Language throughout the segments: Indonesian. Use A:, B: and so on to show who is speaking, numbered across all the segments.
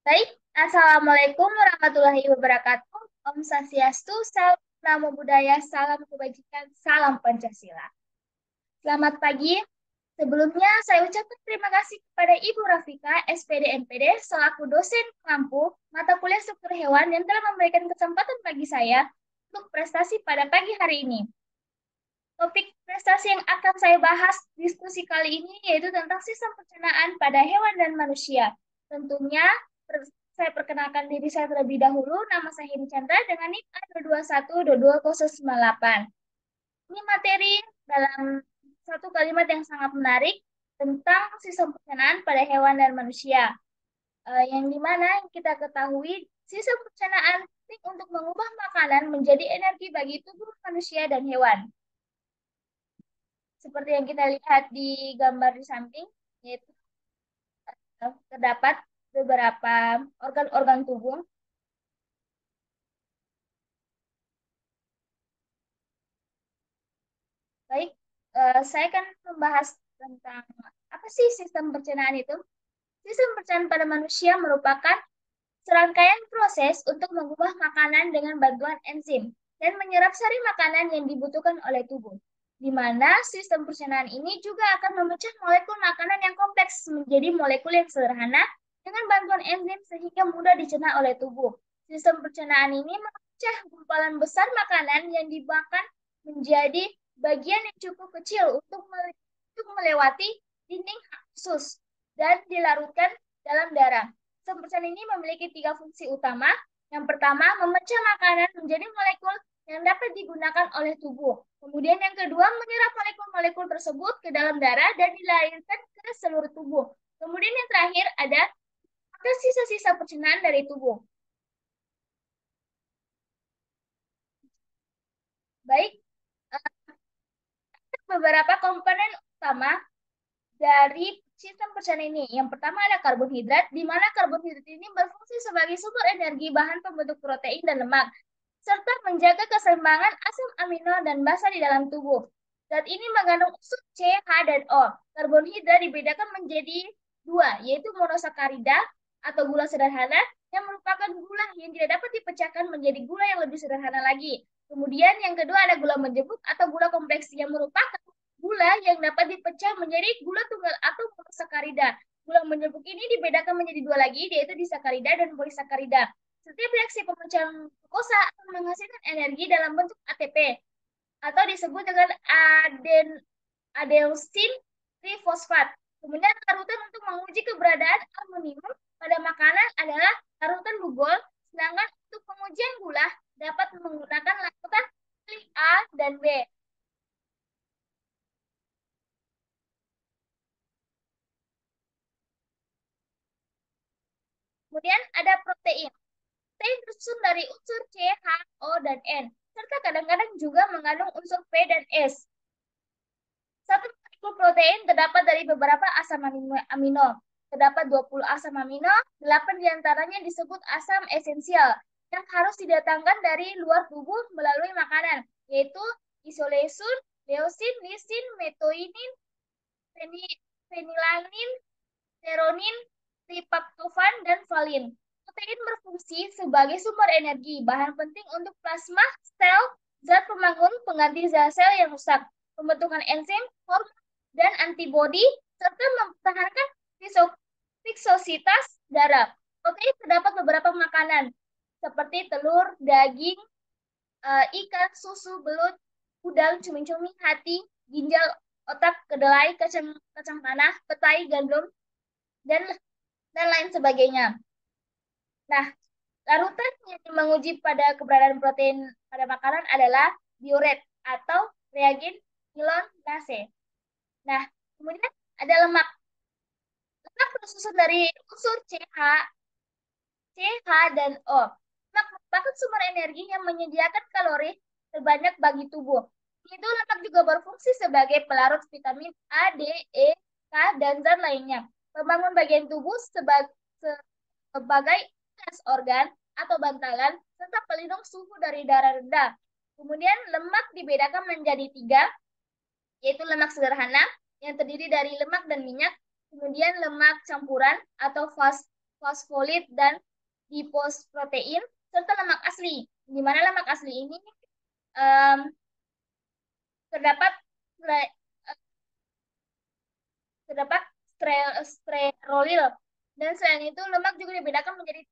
A: Baik, Assalamualaikum warahmatullahi wabarakatuh. Om Swastiastu, salam namo buddhaya, salam kebajikan, salam Pancasila. Selamat pagi. Sebelumnya, saya ucapkan terima kasih kepada Ibu Rafika, SPD MPD, selaku dosen pengampu mata kuliah struktur hewan yang telah memberikan kesempatan bagi saya untuk prestasi pada pagi hari ini. Topik prestasi yang akan saya bahas diskusi kali ini yaitu tentang sistem pencernaan pada hewan dan manusia. Tentunya saya perkenalkan diri saya terlebih dahulu. Nama saya Hini Chandra dengan NIK A221220098. Ini materi dalam satu kalimat yang sangat menarik tentang sistem pencernaan pada hewan dan manusia. Yang dimana kita ketahui sistem pencernaan penting untuk mengubah makanan menjadi energi bagi tubuh manusia dan hewan. Seperti yang kita lihat di gambar di samping, yaitu terdapat beberapa organ-organ tubuh. Baik, saya akan membahas tentang apa sih sistem pencernaan itu. Sistem pencernaan pada manusia merupakan serangkaian proses untuk mengubah makanan dengan bantuan enzim dan menyerap sari makanan yang dibutuhkan oleh tubuh. Di mana sistem pencernaan ini juga akan memecah molekul makanan yang kompleks menjadi molekul yang sederhana dengan bantuan enzim sehingga mudah dicerna oleh tubuh. Sistem pencernaan ini memecah gumpalan besar makanan yang dimakan menjadi bagian yang cukup kecil untuk melewati dinding usus dan dilarutkan dalam darah. Sistem ini memiliki tiga fungsi utama. Yang pertama, memecah makanan menjadi molekul yang dapat digunakan oleh tubuh. Kemudian yang kedua, menyerap molekul-molekul tersebut ke dalam darah dan dilahirkan ke seluruh tubuh. Kemudian yang terakhir ada sisa-sisa pencernaan dari tubuh. Baik, beberapa komponen utama dari sistem pencernaan ini. Yang pertama ada karbohidrat, di mana karbohidrat ini berfungsi sebagai sumber energi bahan pembentuk protein dan lemak, serta menjaga keseimbangan asam amino dan basa di dalam tubuh. Zat ini mengandung unsur C, H, dan O. Karbohidrat dibedakan menjadi dua, yaitu monosakarida atau gula sederhana, yang merupakan gula yang tidak dapat dipecahkan menjadi gula yang lebih sederhana lagi. Kemudian yang kedua ada gula menjepuk atau gula kompleks yang merupakan gula yang dapat dipecah menjadi gula tunggal atau monosakarida. Gula menjepuk ini dibedakan menjadi dua lagi, yaitu disakarida dan polisakarida. Setiap reaksi pemecahan glukosa akan menghasilkan energi dalam bentuk ATP atau disebut dengan adenosine trifosfat. Kemudian larutan untuk menguji keberadaan aluminium pada makanan adalah larutan gugol, sedangkan untuk pengujian gula dapat menggunakan larutan A dan B. Kemudian ada protein. Protein tersusun dari unsur C, H, O, dan N, serta kadang-kadang juga mengandung unsur P dan S. Satu molekul protein terdapat dari beberapa asam amino. Terdapat 20 asam amino, 8 diantaranya disebut asam esensial yang harus didatangkan dari luar tubuh melalui makanan, yaitu isoleucin, leucin, lisin, methionine, fenilanin, seronin, triptofan, dan valin. Protein berfungsi sebagai sumber energi, bahan penting untuk plasma sel, zat pembangun pengganti zat sel yang rusak, pembentukan enzim, hormon, dan antibodi, serta mempertahankan fiksositas darah. Protein terdapat beberapa makanan, seperti telur, daging, ikan, susu, belut, udang, cumi-cumi, hati, ginjal, otak, kedelai, kacang, kacang tanah, petai, gandum, dan lain sebagainya. Nah, larutan yang menguji pada keberadaan protein pada makanan adalah diuret atau reagen nilonase. Nah, kemudian ada lemak. Lemak tersusun dari unsur C, H, dan O. Lemak merupakan sumber energi yang menyediakan kalori terbanyak bagi tubuh. Itu lemak juga berfungsi sebagai pelarut vitamin A, D, E, K, dan zat lainnya. Pembangun bagian tubuh sebagai organ atau bantalan, serta pelindung suhu dari darah rendah. Kemudian lemak dibedakan menjadi tiga, yaitu lemak sederhana yang terdiri dari lemak dan minyak, kemudian lemak campuran atau fosfolid, dan liposprotein, serta lemak asli. Di mana lemak asli ini em, terdapat terdapat sterolil. Dan selain itu, lemak juga dibedakan menjadi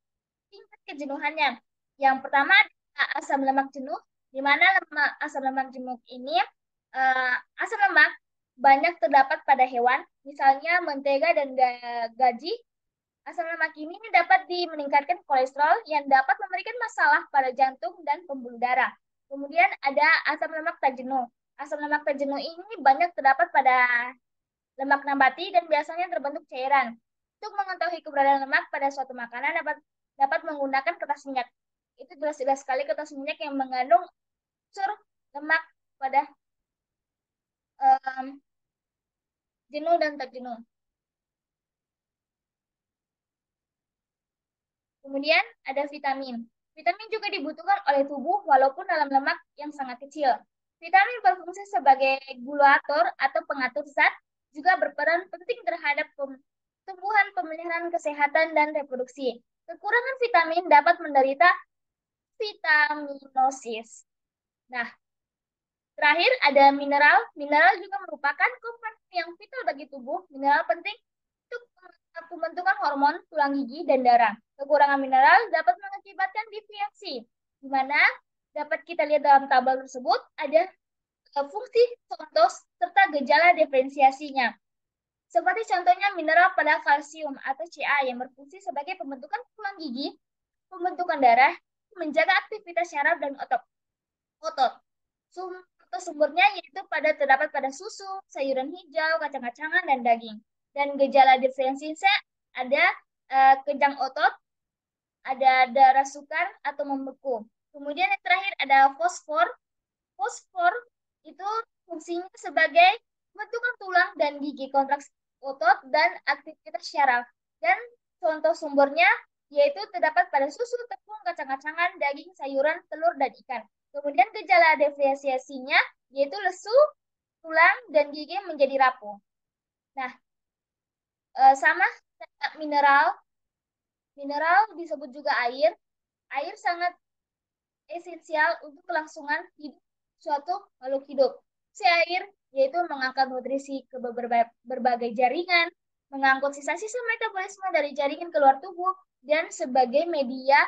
A: tingkat kejenuhannya. Yang pertama adalah asam lemak jenuh, di mana asam lemak jenuh ini asam lemak banyak terdapat pada hewan, misalnya mentega dan gaji. Asam lemak ini dapat meningkatkan kolesterol yang dapat memberikan masalah pada jantung dan pembuluh darah. Kemudian ada asam lemak tak jenuh. Asam lemak tak jenuh ini banyak terdapat pada lemak nabati dan biasanya terbentuk cairan. Untuk mengetahui keberadaan lemak pada suatu makanan dapat menggunakan kertas minyak. Itu jelas-jelas sekali kertas minyak yang mengandung unsur lemak pada um, jenuh dan tak jenuh. Kemudian ada vitamin. Vitamin juga dibutuhkan oleh tubuh walaupun dalam lemak yang sangat kecil. Vitamin berfungsi sebagai regulator atau pengatur zat, juga berperan penting terhadap tumbuhan, pemeliharaan kesehatan, dan reproduksi. Kekurangan vitamin dapat menderita vitaminosis. Nah, terakhir ada mineral. Mineral juga merupakan komponen yang vital bagi tubuh. Mineral penting untuk pembentukan hormon, tulang gigi, dan darah. Kekurangan mineral dapat mengakibatkan defiasi, di mana dapat kita lihat dalam tabel tersebut ada fungsi contoh serta gejala diferensiasinya. Seperti contohnya mineral pada kalsium atau Ca yang berfungsi sebagai pembentukan tulang gigi, pembentukan darah, menjaga aktivitas syaraf dan otot. Sumbernya yaitu terdapat pada susu, sayuran hijau, kacang-kacangan, dan daging. Dan gejala diferensiasinya ada kejang otot, ada darah sukar atau membeku. Kemudian yang terakhir ada fosfor. Fosfor itu fungsinya sebagai pembentukan tulang dan gigi, kontraksi otot, dan aktivitas syaraf. Dan contoh sumbernya yaitu terdapat pada susu, tepung, kacang-kacangan, daging, sayuran, telur, dan ikan. Kemudian gejala diferensiasinya yaitu lesu, tulang, dan gigi menjadi rapuh. Nah, sama mineral. Mineral disebut juga air. Air sangat esensial untuk kelangsungan hidup suatu makhluk hidup. Si air yaitu mengangkat nutrisi ke berbagai jaringan, mengangkut sisa-sisa metabolisme dari jaringan keluar tubuh, dan sebagai media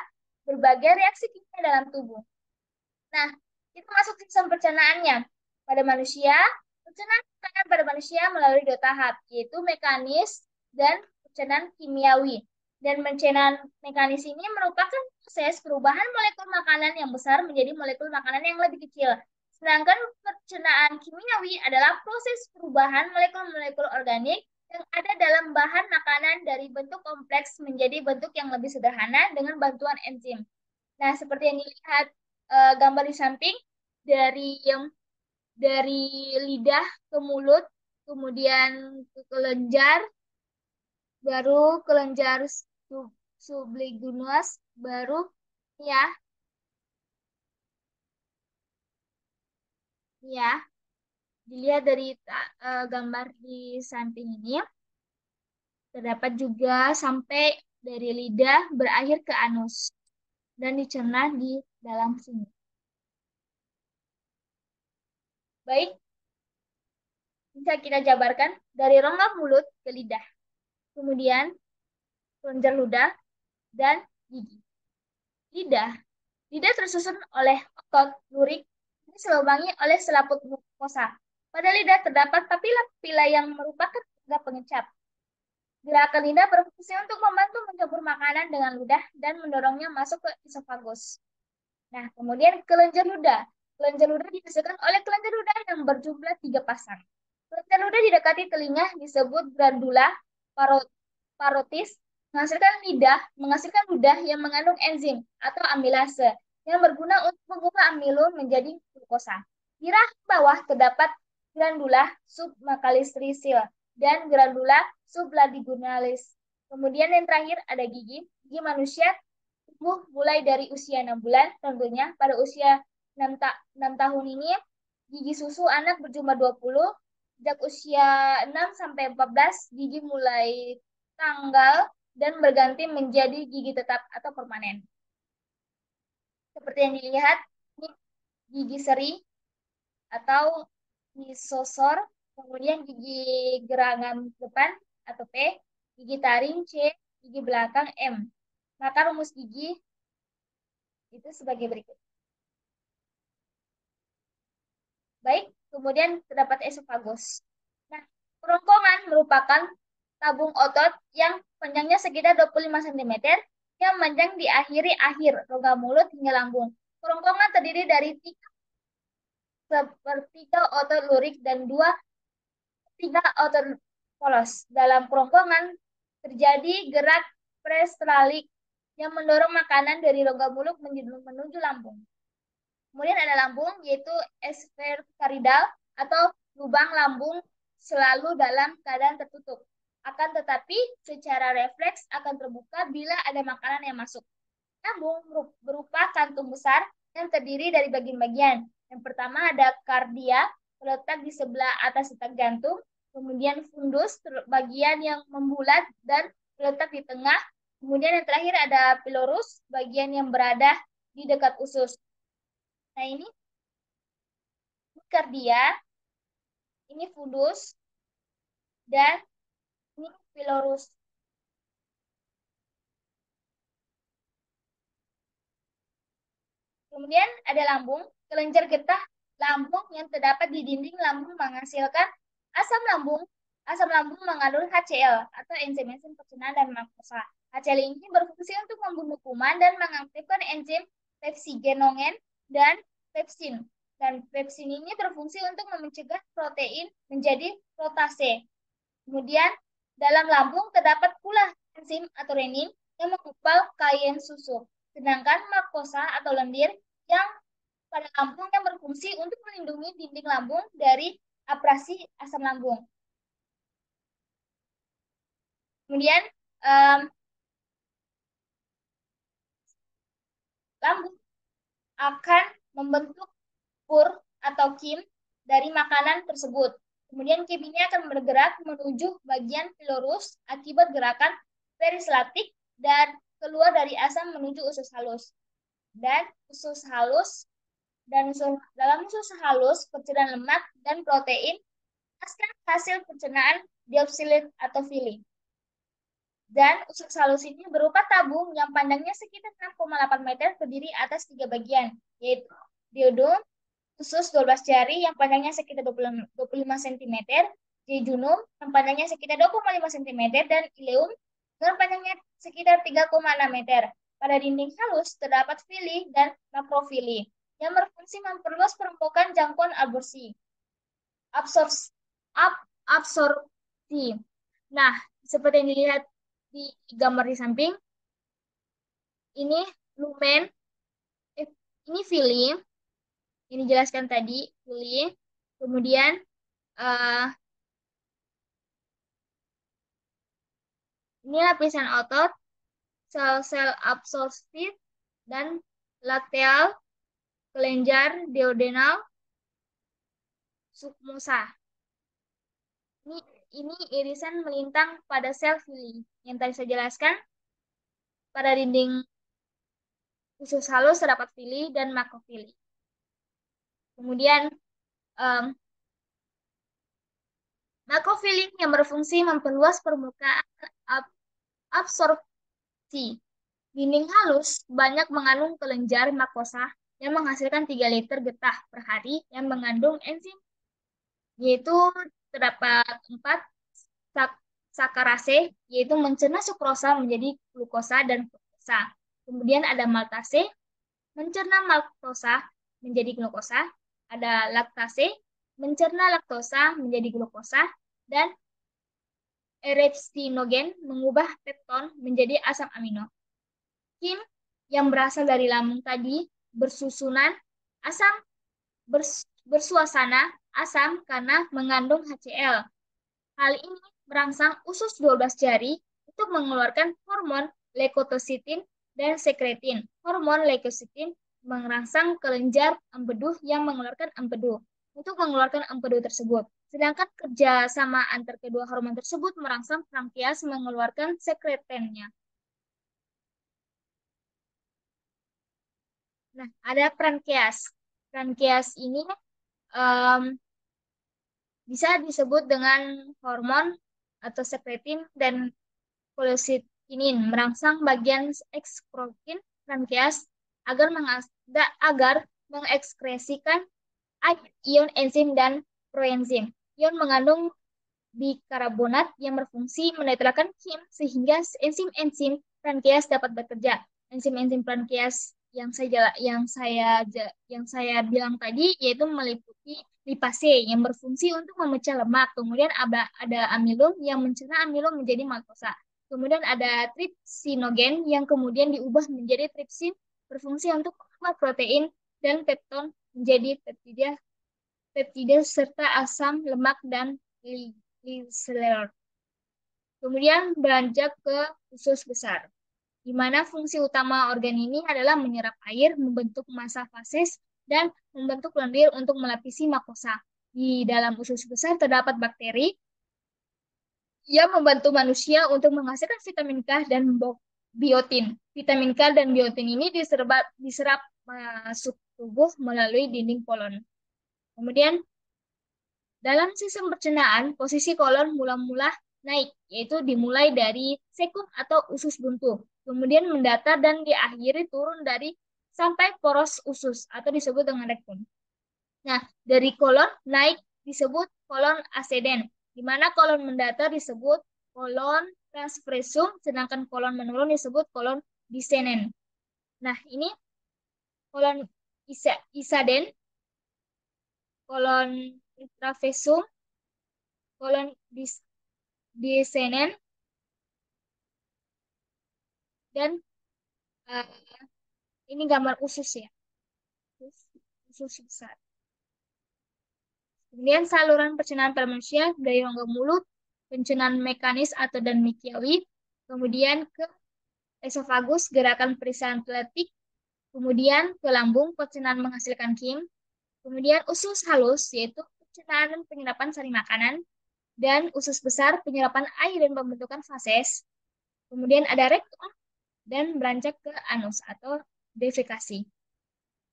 A: berbagai reaksi kimia dalam tubuh. Nah, itu masuk sistem pencernaannya. Pada manusia, pencernaan makanan pada manusia melalui dua tahap, yaitu mekanis dan pencernaan kimiawi. Dan pencernaan mekanis ini merupakan proses perubahan molekul makanan yang besar menjadi molekul makanan yang lebih kecil. Sedangkan pencernaan kimiawi adalah proses perubahan molekul-molekul organik yang ada dalam bahan makanan dari bentuk kompleks menjadi bentuk yang lebih sederhana dengan bantuan enzim. Nah, seperti yang dilihat gambar di samping, dari lidah ke mulut, kemudian ke kelenjar, baru kelenjar sublinguus, baru ya, ya, dilihat dari gambar di samping ini, terdapat juga sampai dari lidah berakhir ke anus dan dicerna di dalam sini. Baik, bisa kita jabarkan dari rongga mulut ke lidah, kemudian kelenjar ludah, dan gigi. Lidah. Lidah tersusun oleh otot lurik yang diselubangi oleh selaput mukosa. Pada lidah terdapat papila-papila yang merupakan organ pengecap. Gerakan lidah berfungsi untuk membantu mencampur makanan dengan ludah dan mendorongnya masuk ke esofagus. Nah, kemudian kelenjar ludah. Kelenjar ludah dihasilkan oleh kelenjar ludah yang berjumlah 3 pasang. Kelenjar ludah didekati telinga disebut glandula parotis, menghasilkan ludah yang mengandung enzim atau amilase yang berguna untuk mengubah amilum menjadi glukosa. Di rahang bawah terdapat glandula submakalistrisil dan glandula subladigularis. Kemudian yang terakhir ada gigi. Gigi manusia tumbuh mulai dari usia 6 bulan, tentunya pada usia 6 tahun ini gigi susu anak berjumlah 20. Sejak usia 6 sampai 14, gigi mulai tanggal dan berganti menjadi gigi tetap atau permanen. Seperti yang dilihat, ini gigi seri atau misosor, kemudian gigi gerangan depan atau P, gigi taring C, gigi belakang M. Maka rumus gigi itu sebagai berikut. Baik, kemudian terdapat esofagus. Nah, kerongkongan merupakan tabung otot yang panjangnya sekitar 25 cm yang panjang di akhir rongga mulut hingga lambung. Kerongkongan terdiri dari 3/3 otot lurik dan 2/3 otot polos. Dalam kerongkongan terjadi gerak peristaltik yang mendorong makanan dari rongga mulut menuju lambung. Kemudian ada lambung, yaitu esfenokaridal atau lubang lambung selalu dalam keadaan tertutup. Akan tetapi secara refleks akan terbuka bila ada makanan yang masuk. Lambung berupa kantung besar yang terdiri dari bagian-bagian. Yang pertama ada kardia, terletak di sebelah atas detak jantung. Kemudian fundus, bagian yang membulat dan terletak di tengah. Kemudian yang terakhir ada pilorus, bagian yang berada di dekat usus. Nah, ini kardia, ini fundus, dan ini pilorus. Kemudian ada lambung, kelenjar getah lambung yang terdapat di dinding lambung menghasilkan asam lambung. Asam lambung mengandung HCl atau enzim-enzim pencernaan dan makrosa. HCl ini berfungsi untuk membunuh kuman dan mengaktifkan enzim pepsinogen dan pepsin. Dan pepsin ini berfungsi untuk mencegah protein menjadi protase. Kemudian dalam lambung terdapat pula enzim atau renin yang mengupal kain susu. Sedangkan makrosa atau lendir yang pada lambung yang berfungsi untuk melindungi dinding lambung dari abrasi asam lambung. Kemudian lambung akan membentuk pur atau kim dari makanan tersebut. Kemudian kim ini akan bergerak menuju bagian pilorus akibat gerakan peristaltik dan keluar dari asam menuju usus halus. Dan usus halus dalam usus halus pencernaan lemak dan protein hasil pencernaan dioksilid atau fili. Dan usus halus ini berupa tabung yang panjangnya sekitar 6,8 meter terdiri atas 3 bagian, yaitu diodum, usus 12 jari yang panjangnya sekitar 25 cm, jejunum yang panjangnya sekitar 2,5 cm, dan ileum dengan panjangnya sekitar 3,6 meter. Pada dinding halus terdapat fili dan makrofili yang berfungsi memperluas permukaan jangkauan absorpsi. Nah, seperti yang dilihat di gambar di samping, ini lumen, ini fili, ini jelaskan tadi fili. Kemudian ini lapisan otot, sel-sel absorbtif dan lateral, kelenjar duodenal, submusa. Ini irisan melintang pada sel fili. Yang tadi saya jelaskan, pada dinding usus halus terdapat fili dan makrofili. Kemudian makrofili yang berfungsi memperluas permukaan absorpsi. Dinding halus banyak mengandung kelenjar makrosa yang menghasilkan 3 liter getah per hari yang mengandung enzim, yaitu terdapat 4 sakarase, yaitu mencerna sukrosa menjadi glukosa dan fruktosa. Kemudian ada maltase, mencerna maltosa menjadi glukosa. Ada laktase, mencerna laktosa menjadi glukosa. Dan erepsinogen mengubah pepton menjadi asam amino. Kim yang berasal dari lambung tadi bersusunan asam bersuasana asam karena mengandung HCl. Hal ini merangsang usus 12 jari untuk mengeluarkan hormon leukositin dan sekretin. Hormon leukositin merangsang kelenjar empedu yang mengeluarkan empedu. Untuk mengeluarkan empedu tersebut, Sedangkan kerja sama antar kedua hormon tersebut merangsang pankreas mengeluarkan sekretennya. Nah, ada pankreas. Pankreas ini em, bisa disebut dengan hormon atau sekretin dan kolesitinin merangsang bagian ekskrokin pankreas agar mengekskresikan ion enzim dan proenzim. Ion mengandung bikarbonat yang berfungsi menetralkan kim sehingga enzim-enzim pankreas dapat bekerja. Enzim-enzim pankreas yang saya bilang tadi yaitu meliputi lipase yang berfungsi untuk memecah lemak. Kemudian ada amilum yang mencerna amilum menjadi maltosa. Kemudian ada tripsinogen yang kemudian diubah menjadi tripsin berfungsi untuk mengubah protein dan pepton menjadi peptida serta asam lemak dan glycerol. Kemudian beranjak ke usus besar, di mana fungsi utama organ ini adalah menyerap air, membentuk massa fases, dan membentuk lendir untuk melapisi makosa. Di dalam usus besar terdapat bakteri yang membantu manusia untuk menghasilkan vitamin K dan biotin. Vitamin K dan biotin ini diserap masuk tubuh melalui dinding kolon. Kemudian dalam sistem pencernaan, posisi kolon mula-mula naik, yaitu dimulai dari sekum atau usus buntu, kemudian mendatar dan diakhiri turun dari sampai poros usus atau disebut dengan rektum. Nah, dari kolon naik disebut kolon ascendens, di mana kolon mendatar disebut kolon transversum, sedangkan kolon menurun disebut kolon descendens. Nah, ini kolon iscendens, kolon intraversum, kolon descendens, dan uh, ini gambar usus ya, usus besar. Kemudian saluran pencernaan pada manusia dari rongga mulut, pencernaan mekanis atau dan mikiawi, kemudian ke esofagus, gerakan perisantetik, kemudian ke lambung, pencernaan menghasilkan kim, kemudian usus halus, yaitu pencernaan dan penyerapan sari makanan, dan usus besar, penyerapan air dan pembentukan fases, kemudian ada rektum, dan beranjak ke anus atau defekasi.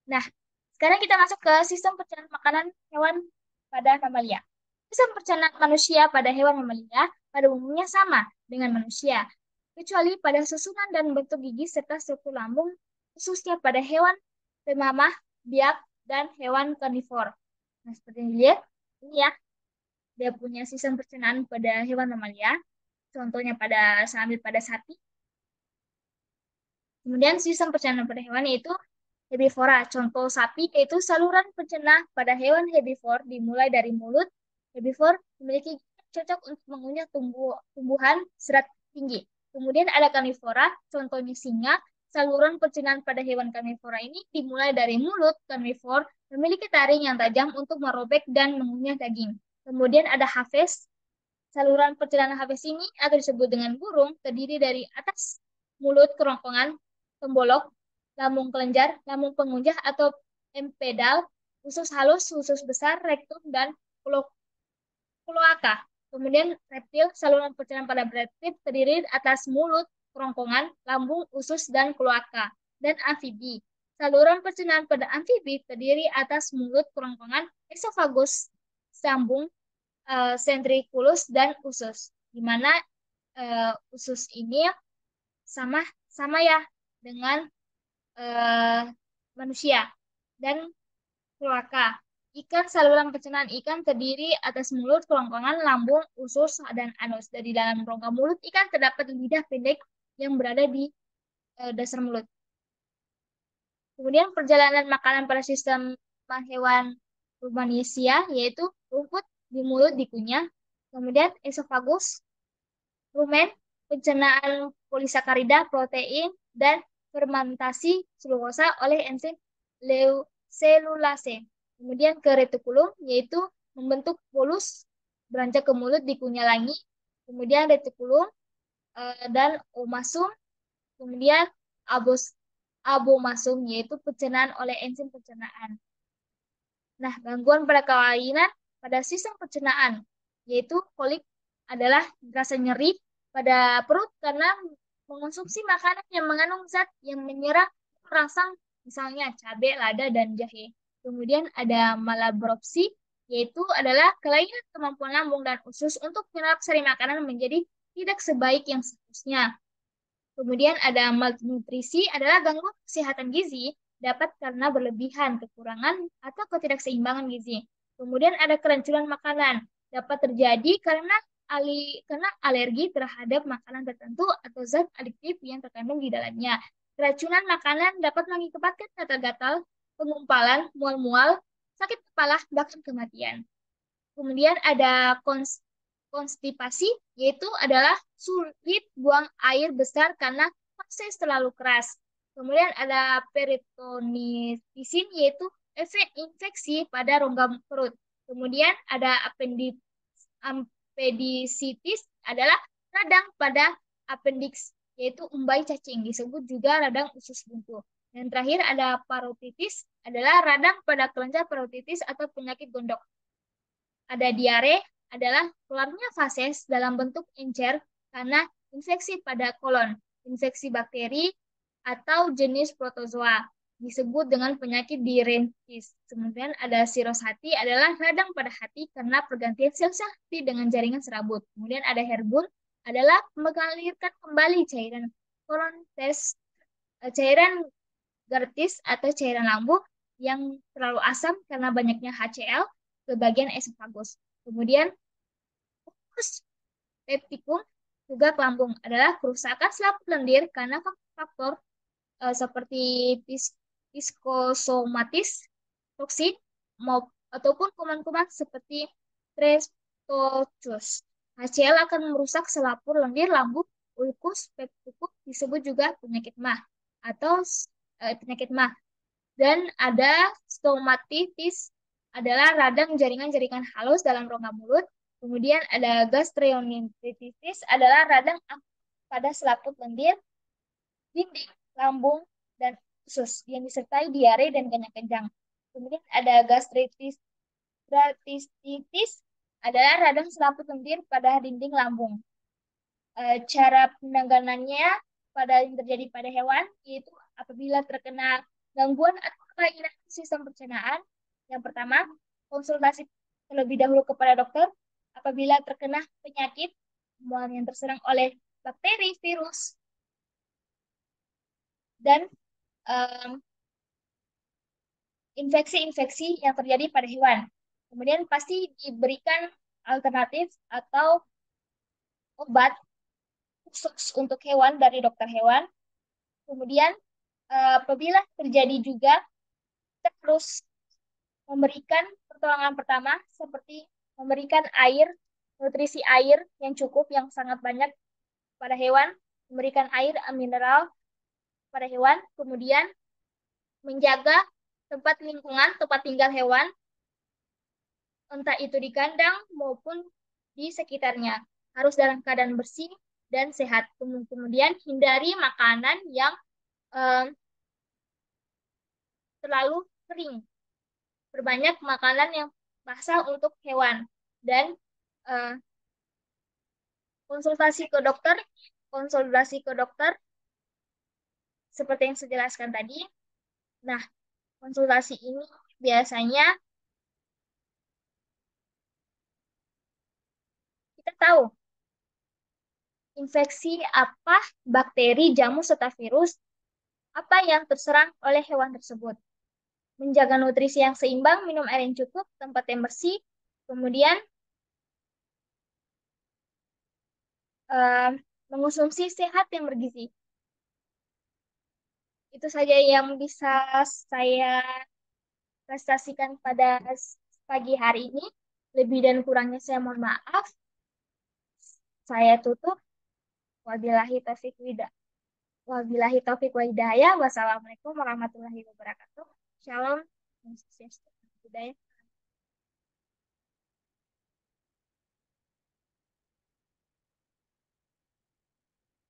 A: Nah, sekarang kita masuk ke sistem pencernaan makanan hewan pada mamalia. Sistem pencernaan manusia pada hewan mamalia pada umumnya sama dengan manusia, kecuali pada susunan dan bentuk gigi serta struktur lambung, khususnya pada hewan pemamah, biak, dan hewan karnivor. Nah, seperti yang dilihat, ini ya, dia punya sistem pencernaan pada hewan mamalia. Contohnya saya ambil pada sapi. Kemudian sistem pencernaan pada hewan yaitu herbivora. Contoh sapi yaitu saluran pencerna pada hewan herbivor dimulai dari mulut. Herbivor memiliki cocok untuk mengunyah tumbuhan serat tinggi. Kemudian ada karnivora, contohnya singa. Saluran pencernaan pada hewan karnivora ini dimulai dari mulut. Karnivor memiliki taring yang tajam untuk merobek dan mengunyah daging. Kemudian ada Hafes. Saluran pencernaan Hafes ini atau disebut dengan burung terdiri dari atas mulut kerongkongan, pembolok, lambung kelenjar, lambung pengunjah atau empedal, usus halus, usus besar, rektum, dan kloaka. Kemudian reptil, saluran pencernaan pada reptil terdiri atas mulut, kerongkongan, lambung, usus, dan kloaka. Dan amfibi. Saluran pencernaan pada amfibi terdiri atas mulut, kerongkongan, esofagus, sambung, sentrikulus, dan usus. Di mana usus ini sama ya dengan manusia. Dan kloaka. Ikan saluran pencernaan ikan terdiri atas mulut, kerongkongan, lambung, usus, dan anus. Dari dalam rongga mulut ikan terdapat lidah pendek yang berada di dasar mulut. Kemudian perjalanan makanan pada sistem hewan ruminisia yaitu rumput di mulut dikunyah. Kemudian esofagus, rumen, pencernaan polisakarida, protein, dan fermentasi selulosa oleh enzim selulase. Kemudian ke retikulum, yaitu membentuk bolus, beranjak ke mulut dikunyah lagi. Kemudian retikulum dan omasum. Kemudian abomasum, yaitu pencernaan oleh enzim pencernaan. Nah, gangguan pada kelainan pada sistem pencernaan, yaitu kolik adalah rasa nyeri pada perut karena mengonsumsi makanan yang mengandung zat yang menyerang perangsang, misalnya cabai, lada, dan jahe. Kemudian ada malabropsi, yaitu adalah kelainan kemampuan lambung dan usus untuk menyerap sari makanan menjadi tidak sebaik yang seharusnya. Kemudian ada malnutrisi adalah gangguan kesehatan gizi dapat karena berlebihan, kekurangan, atau ketidakseimbangan gizi. Kemudian ada kerancuran makanan dapat terjadi karena alergi terhadap makanan tertentu atau zat adiktif yang terkandung di dalamnya. Keracunan makanan dapat mengakibatkan gatal-gatal, pengumpalan, mual-mual, sakit kepala, bahkan kematian. Kemudian ada konstipasi, yaitu adalah sulit buang air besar karena proses terlalu keras. Kemudian ada peritonitis, yaitu efek infeksi pada rongga perut. Kemudian ada appendicitis adalah radang pada appendix, yaitu umbai cacing, disebut juga radang usus buntu. Dan terakhir ada parotitis, adalah radang pada kelenjar parotitis atau penyakit gondok. Ada diare, adalah keluarnya fases dalam bentuk encer karena infeksi pada kolon, infeksi bakteri, atau jenis protozoa, disebut dengan penyakit diuretis. Kemudian ada siros hati, adalah radang pada hati karena pergantian sel-sel hati dengan jaringan serabut. Kemudian ada herbun, adalah mengalirkan kembali cairan kolontes, cairan GERTIS atau cairan lambung yang terlalu asam karena banyaknya HCl ke bagian esofagus. Kemudian peptikum juga lambung adalah kerusakan selaput lendir karena faktor seperti psikosomatis, toksin, ataupun kuman-kuman seperti Streptococcus. HCl akan merusak selaput lendir lambung. Ulkus peptikum disebut juga penyakit MAH atau penyakit MAH. Dan ada stomatitis, adalah radang jaringan-jaringan halus dalam rongga mulut. Kemudian ada gastroenteritis, adalah radang pada selaput lendir, dinding, lambung, dan usus yang disertai diare dan kenyang-kencang. Kemudian ada gastritis, adalah radang selaput lendir pada dinding lambung. Cara penanganannya yang terjadi pada hewan, yaitu apabila terkena gangguan atau kelainan sistem pencernaan. Yang pertama, konsultasi terlebih dahulu kepada dokter apabila terkena penyakit yang terserang oleh bakteri, virus, dan infeksi-infeksi yang terjadi pada hewan. Kemudian pasti diberikan alternatif atau obat khusus untuk hewan dari dokter hewan. Kemudian apabila terjadi juga, kita terus memberikan pertolongan pertama seperti memberikan air, nutrisi air yang cukup, yang sangat banyak pada hewan, memberikan air mineral pada hewan, kemudian menjaga tempat tinggal hewan, entah itu di kandang maupun di sekitarnya, harus dalam keadaan bersih dan sehat. Kemudian hindari makanan yang terlalu kering. Berbanyak makanan yang basah untuk hewan. Dan konsultasi ke dokter seperti yang saya jelaskan tadi. Nah, konsultasi ini biasanya kita tahu infeksi apa, bakteri, jamur, serta virus apa yang terserang oleh hewan tersebut. Menjaga nutrisi yang seimbang, minum air yang cukup, tempat yang bersih, kemudian mengonsumsi sehat yang bergizi. Itu saja yang bisa saya prestasikan pada pagi hari ini. Lebih dan kurangnya saya mohon maaf. Saya tutup. Wabillahi taufiq wa hidayah. Wassalamualaikum warahmatullahi wabarakatuh. Shalom.